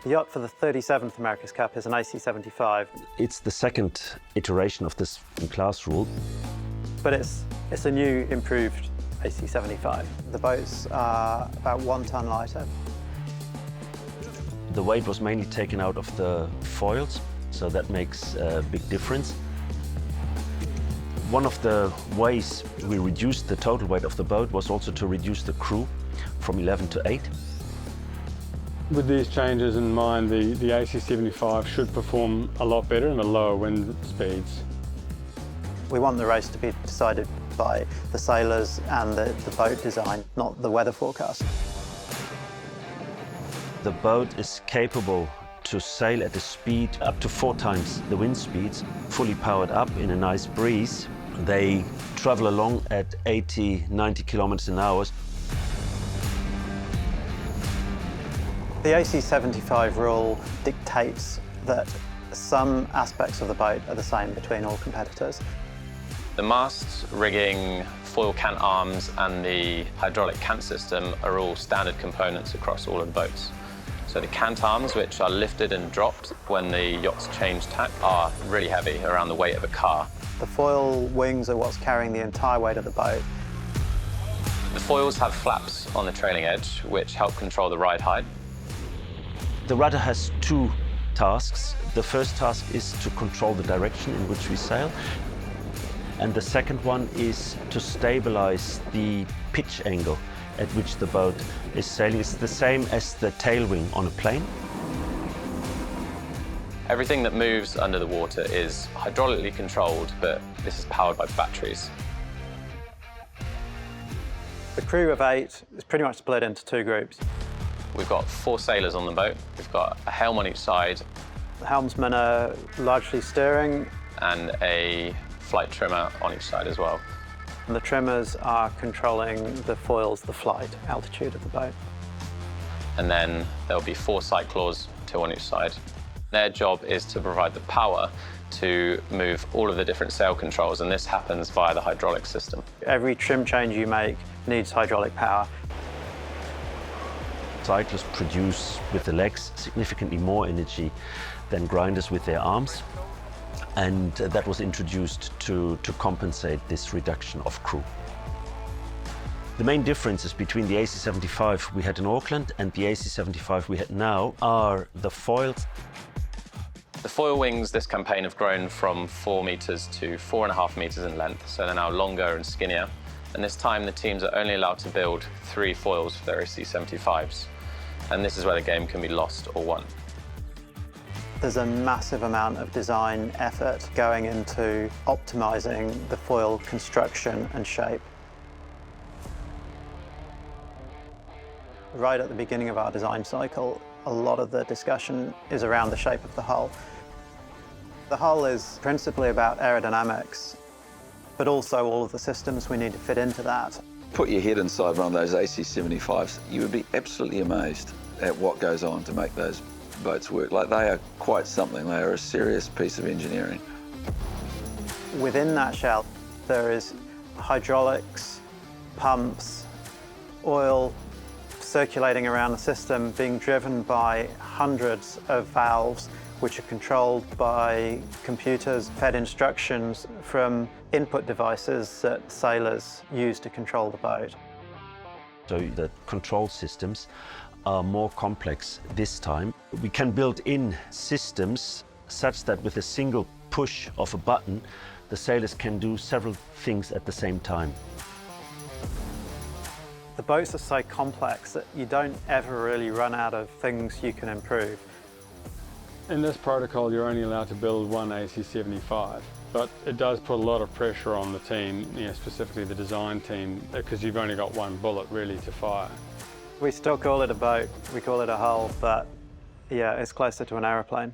The yacht for the 37th America's Cup is an AC75, It's the second iteration of this class rule. but it's a new, improved AC75. The boats are about 1 ton lighter. The weight was mainly taken out of the foils, so that makes a big difference. One of the ways we reduced the total weight of the boat was also to reduce the crew from 11 to 8. With these changes in mind, the AC75 should perform a lot better in the lower wind speeds. We want the race to be decided by the sailors and the boat design, not the weather forecast. The boat is capable to sail at a speed up to 4 times the wind speeds, fully powered up in a nice breeze. They travel along at 80, 90 kilometers an hour. The AC75 rule dictates that some aspects of the boat are the same between all competitors. The masts, rigging, foil cant arms and the hydraulic cant system are all standard components across all of the boats. So the cant arms, which are lifted and dropped when the yachts change tack, are really heavy, around the weight of a car. The foil wings are what's carrying the entire weight of the boat. The foils have flaps on the trailing edge, which help control the ride height. The rudder has 2 tasks. The first task is to control the direction in which we sail. And the second one is to stabilize the pitch angle at which the boat is sailing. It's the same as the tail wing on a plane. Everything that moves under the water is hydraulically controlled, but this is powered by batteries. The crew of 8 is pretty much split into 2 groups. We've got 4 sailors on the boat. We've got a helm on each side The helmsmen are largely steering, and a flight trimmer on each side as well. and the trimmers are controlling the foils, the flight altitude of the boat. And then there'll be 4 cyclors, 2 on each side. Their job is to provide the power to move all of the different sail controls, and this happens via the hydraulic system. Every trim change you make needs hydraulic power. Cyclists produce with the legs significantly more energy than grinders with their arms. And that was introduced to compensate this reduction of crew. The main differences between the AC75 we had in Auckland and the AC75 we had now are the foils. The foil wings this campaign have grown from 4 meters to 4.5 meters in length, so they're now longer and skinnier. And this time the teams are only allowed to build 3 foils for their AC75s. And this is where the game can be lost or won. There's a massive amount of design effort going into optimizing the foil construction and shape. Right at the beginning of our design cycle, a lot of the discussion is around the shape of the hull. The hull is principally about aerodynamics, but also all of the systems we need to fit into that. Put your head inside one of those AC75s, you would be absolutely amazed at what goes on to make those boats work. Like, they are quite something. They are a serious piece of engineering. Within that shell, there is hydraulics, pumps, oil circulating around the system, being driven by hundreds of valves, which are controlled by computers, fed instructions from input devices that sailors use to control the boat. So the control systems are more complex this time. We can build in systems such that with a single push of a button, the sailors can do several things at the same time. The boats are so complex that you don't ever really run out of things you can improve. In this protocol, you're only allowed to build 1 AC75, but it does put a lot of pressure on the team, specifically the design team, because you've only got 1 bullet really to fire. We still call it a boat, we call it a hull, but yeah, it's closer to an aeroplane.